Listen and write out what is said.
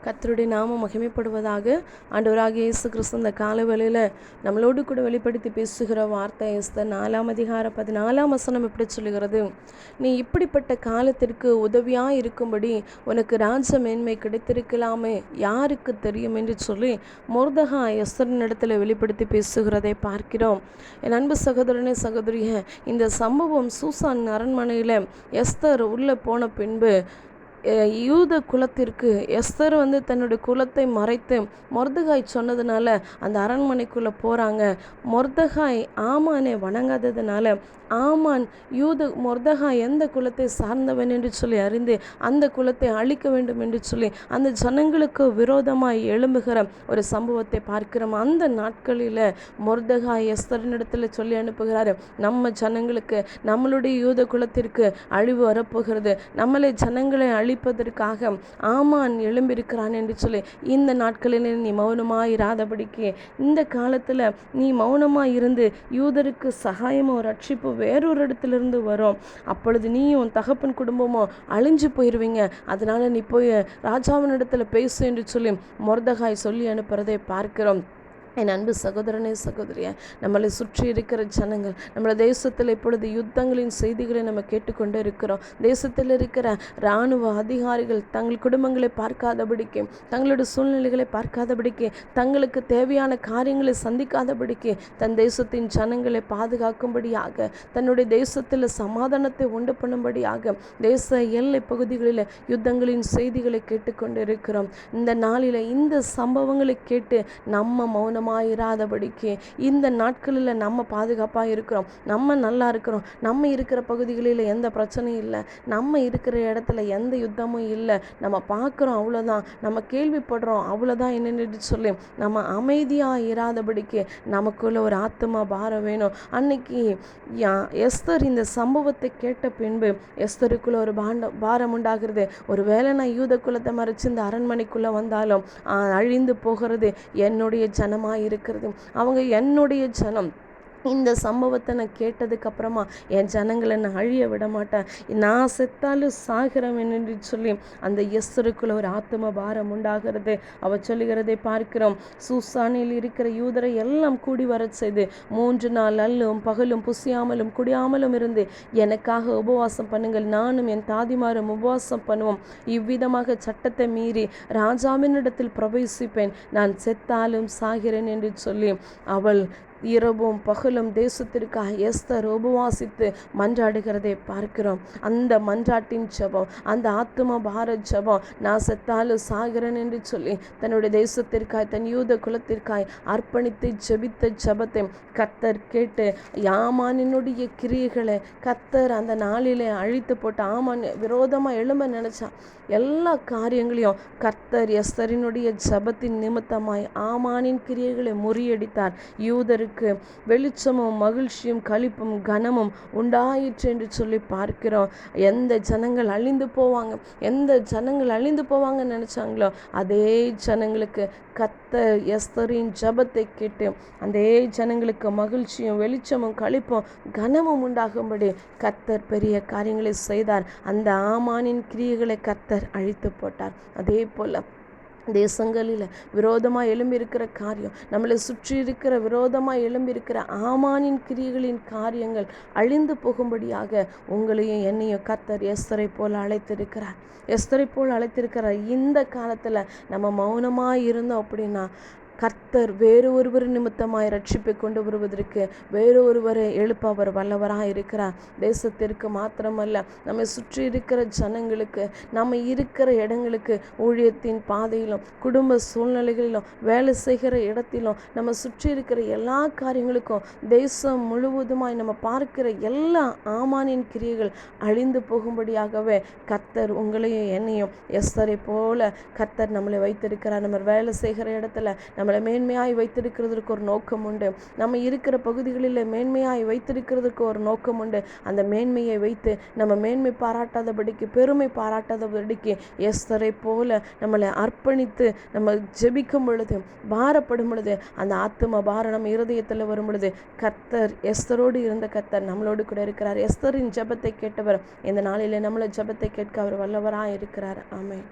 கர்த்தருடைய நாமம் மகிமைப்படுவதாக. ஆண்டவராகிய இயேசு கிறிஸ்து இந்த காலவேளையில் நம்மளோடு கூட வெளிப்படுத்தி பேசுகிற வார்த்தை எஸ்தர் 4:14 இப்படி சொல்லுகிறது: நீ இப்படிப்பட்ட காலத்திற்கு உதவியாக இருக்கும்படி உனக்கு ராஜ மேன்மை கிடைத்திருக்கலாமே, யாருக்கு தெரியும் என்று சொல்லி மொர்தெகாய் எஸ்தரின் இடத்துல வெளிப்படுத்தி பேசுகிறதை பார்க்கிறோம். என் அன்பு சகோதரனே, சகோதரிய, இந்த சம்பவம் சூசான் அரண்மனையில் எஸ்தர் உள்ளே போன பின்பு யூத குலத்திற்கு எஸ்தர் தன்னுடைய குலத்தை மறைத்து மொர்தெகாய் சொன்னதுனால அந்த அரண்மனைக்குள்ளே போகிறாங்க. மொர்தெகாய் ஆமானை வணங்காததுனால ஆமான் மொர்தெகாய் எந்த குலத்தை சார்ந்தவன் என்று சொல்லி அறிந்து அந்த குலத்தை அழிக்க வேண்டும் என்று சொல்லி அந்த ஜனங்களுக்கு விரோதமாய் எழும்புகிற ஒரு சம்பவத்தை பார்க்கிறோம். அந்த நாட்களில் மொர்தெகாய் எஸ்தரினிடத்தில் சொல்லி அனுப்புகிறார், நம்ம ஜனங்களுக்கு, நம்மளுடைய யூத குலத்திற்கு அழிவு வரப்போகிறது, நம்மளை ஜனங்களை அழிப்பதற்காக ஆமான் எழும்பியிருக்கிறான் என்று சொல்லி இந்த நாட்களில் நீ மௌனமாயிராதபடிக்கு, இந்த காலத்தில் நீ மௌனமாயிருந்து யூதருக்கு சகாயமோ ரட்சிப்பு வேறொரு இடத்திலிருந்து வரும். அப்பொழுது நீயும் தகப்பன் குடும்பமோ அழிஞ்சு போயிடுவீங்க. அதனால நீ போய் ராஜாவின் இடத்துல பேசு என்று சொல்லி மொர்தெகாய் சொல்லி அனுப்புறதை பார்க்கிறோம். என் அன்பு சகோதரனே, சகோதரிய, நம்மளை சுற்றி இருக்கிற ஜனங்கள், நம்மளை தேசத்தில் இப்பொழுது யுத்தங்களின் செய்திகளை நம்ம கேட்டுக்கொண்டு இருக்கிறோம். தேசத்தில் இருக்கிற இராணுவ அதிகாரிகள் தங்கள் குடும்பங்களை பார்க்காதபடிக்கு, தங்களோட சூழ்நிலைகளை பார்க்காதபடிக்கு, தங்களுக்கு தேவையான காரியங்களை சந்திக்காதபடிக்கு, தன் தேசத்தின் ஜனங்களை பாதுகாக்கும்படியாக, தன்னுடைய தேசத்தில் சமாதானத்தை உண்டு பண்ணும்படியாக தேச எல்லை பகுதிகளில் யுத்தங்களின் செய்திகளை கேட்டுக்கொண்டு இருக்கிறோம். இந்த நாளில் இந்த சம்பவங்களை கேட்டு நம்ம மௌனம் இராதபடிக்கு, இந்த நாட்களில் நம்ம பாதுகாப்பாக இருக்கிறோம், நம்ம நல்லா இருக்கிறோம், நம்ம இருக்கிற பகுதிகளில் எந்த பிரச்சனையும் இல்லை, நம்ம இருக்கிற இடத்துல எந்த யுத்தமும் இல்லை, நம்ம பார்க்குறோம் அவ்வளோதான், நம்ம கேள்விப்படுறோம் அவ்வளோதான் என்னென்னு சொல்லி நம்ம அமைதியாக இராதபடிக்கு நமக்குள்ள ஒரு ஆத்மா பாரம் வேணும். அன்னைக்கு எஸ்தர் இந்த சம்பவத்தை கேட்ட பின்பு எஸ்தருக்குள்ள ஒரு பாரம் உண்டாகிறது. ஒரு வேளை நான் யூத குலத்தை மறைச்சு இந்த அரண்மனைக்குள்ளே வந்தாலும் அழிந்து போகிறது என்னுடைய ஜனமாக இருக்கிறது, அவங்க என்னுடைய ஜனம். இந்த சம்பவத்தை நான் கேட்டதுக்கு அப்புறமா என் ஜனங்களை நான் அழிய விட மாட்டேன், நான் செத்தாலும் சாகிறவன் என்று சொல்லி அந்த எஸ்தருக்குள்ள ஒரு ஆத்ம பாரம் உண்டாகிறது. அவ சொல்லுகிறதை பார்க்கிறோம். சூசானில் இருக்கிற யூதரை எல்லாம் கூடி வர செய்து 3 நாள் அல்லும் பகலும் புசியாமலும் குடியாமலும் இருந்து எனக்காக உபவாசம் பண்ணுங்கள், நானும் என் தாதிமாரும் உபவாசம் பண்ணுவோம், இவ்விதமாக சட்டத்தை மீறி ராஜாவினிடத்தில் பிரவேசிப்பேன், நான் செத்தாலும் சாகிறேன் என்று சொல்லி அவள் இரவும் பகலும் தேசத்திற்காக எஸ்தர் உபவாசித்து மன்றாடுகிறதை பார்க்கிறோம். அந்த மன்றாட்டின் ஜெபம், அந்த ஆத்ம பார ஜெபம், நான் செத்தாலும் சாகிறேன் என்று சொல்லி தன்னுடைய தேசத்திற்காய், தன் யூத குலத்திற்காய் அர்ப்பணித்து ஜெபித்த ஜெபத்தை கர்த்தர் கேட்டு ஆமானினுடைய கிரியைகளை கர்த்தர் அந்த நாளிலே அழித்து போட்டு, ஆமான் விரோதமாக எழும்ப நினைச்சான் எல்லா காரியங்களையும் கர்த்தர் எஸ்தரினுடைய ஜெபத்தின் நிமித்தமாய் ஆமானின் கிரியைகளை முறியடித்தார். யூதருக்கு வெளிச்சமும் மகிழ்ச்சியும் களிப்பும் கனமும் உண்டாயிற்று என்று சொல்லி பார்க்கிறோம். எந்த ஜனங்கள் அழிந்து போவாங்க நினைச்சாங்களோ அதே ஜனங்களுக்கு கர்த்தர் எஸ்தரின் ஜெபத்தை கேட்டு அதே ஜனங்களுக்கு மகிழ்ச்சியும் வெளிச்சமும் களிப்பும் கனமும் உண்டாகும்படி கர்த்தர் பெரிய காரியங்களை செய்தார். அந்த ஆமானின் கிரியைகளை கர்த்தர் அழித்து போட்டார். அதே போல தேசங்களில் விரோதமாக எழும்பியிருக்கிற காரியம், நம்மளை சுற்றி இருக்கிற விரோதமாக எழும்பியிருக்கிற ஆமானின் கிரியைகளின் காரியங்கள் அழிந்து போகும்படியாக உங்களையும் என்னையும் கர்த்தர் எஸ்தரை போல் அழைத்திருக்கிறார். எஸ்தரை போல் அழைத்திருக்கிறார். இந்த காலத்தில் நம்ம மௌனமாக இருந்தோம் அப்படின்னா கர்த்தர் வேறு ஒருவர் நிமித்தமாய் ரட்சிப்பை கொண்டு வருவதற்கு வேறு ஒருவரை எழுப்ப அவர் வல்லவராக இருக்கிறார். தேசத்திற்கு மாத்திரமல்ல, நம்மை சுற்றி இருக்கிற ஜனங்களுக்கு, நம்ம இருக்கிற இடங்களுக்கு, ஊழியத்தின் பாதையிலும் குடும்ப சூழ்நிலைகளிலும் வேலை செய்கிற இடத்திலும் நம்ம சுற்றி இருக்கிற எல்லா காரியங்களுக்கும் தேசம் முழுவதுமாய் நம்ம பார்க்கிற எல்லா ஆமானின் கிரியைகள் அழிந்து போகும்படியாகவே கர்த்தர் உங்களையும் என்னையும் எஸ்தரை போல கர்த்தர் நம்மளை வைத்திருக்கிறார். நம்ம வேலை செய்கிற இடத்துல நம்மளை மேன்மையாய் வைத்திருக்கிறதுக்கு ஒரு நோக்கம் உண்டு. நம்ம இருக்கிற பகுதிகளில் மேன்மையாய் வைத்திருக்கிறதுக்கு ஒரு நோக்கம் உண்டு. அந்த மேன்மையை வைத்து நம்ம மேன்மை பாராட்டாதபடிக்கு, பெருமை பாராட்டாதபடிக்கு எஸ்தரை போல நம்மளை அர்ப்பணித்து நம்ம ஜெபிக்கும் பொழுது, பாரப்படும் பொழுது, அந்த ஆத்தும பாரம் நம்ம இருதயத்தில் வரும் பொழுது கர்த்தர், எஸ்தரோடு இருந்த கர்த்தர் நம்மளோடு கூட இருக்கிறார். எஸ்தரின் ஜெபத்தை கேட்டவர் இந்த நாளிலே நம்மளை ஜெபத்தை கேட்க அவர் வல்லவராக இருக்கிறார். ஆமென்.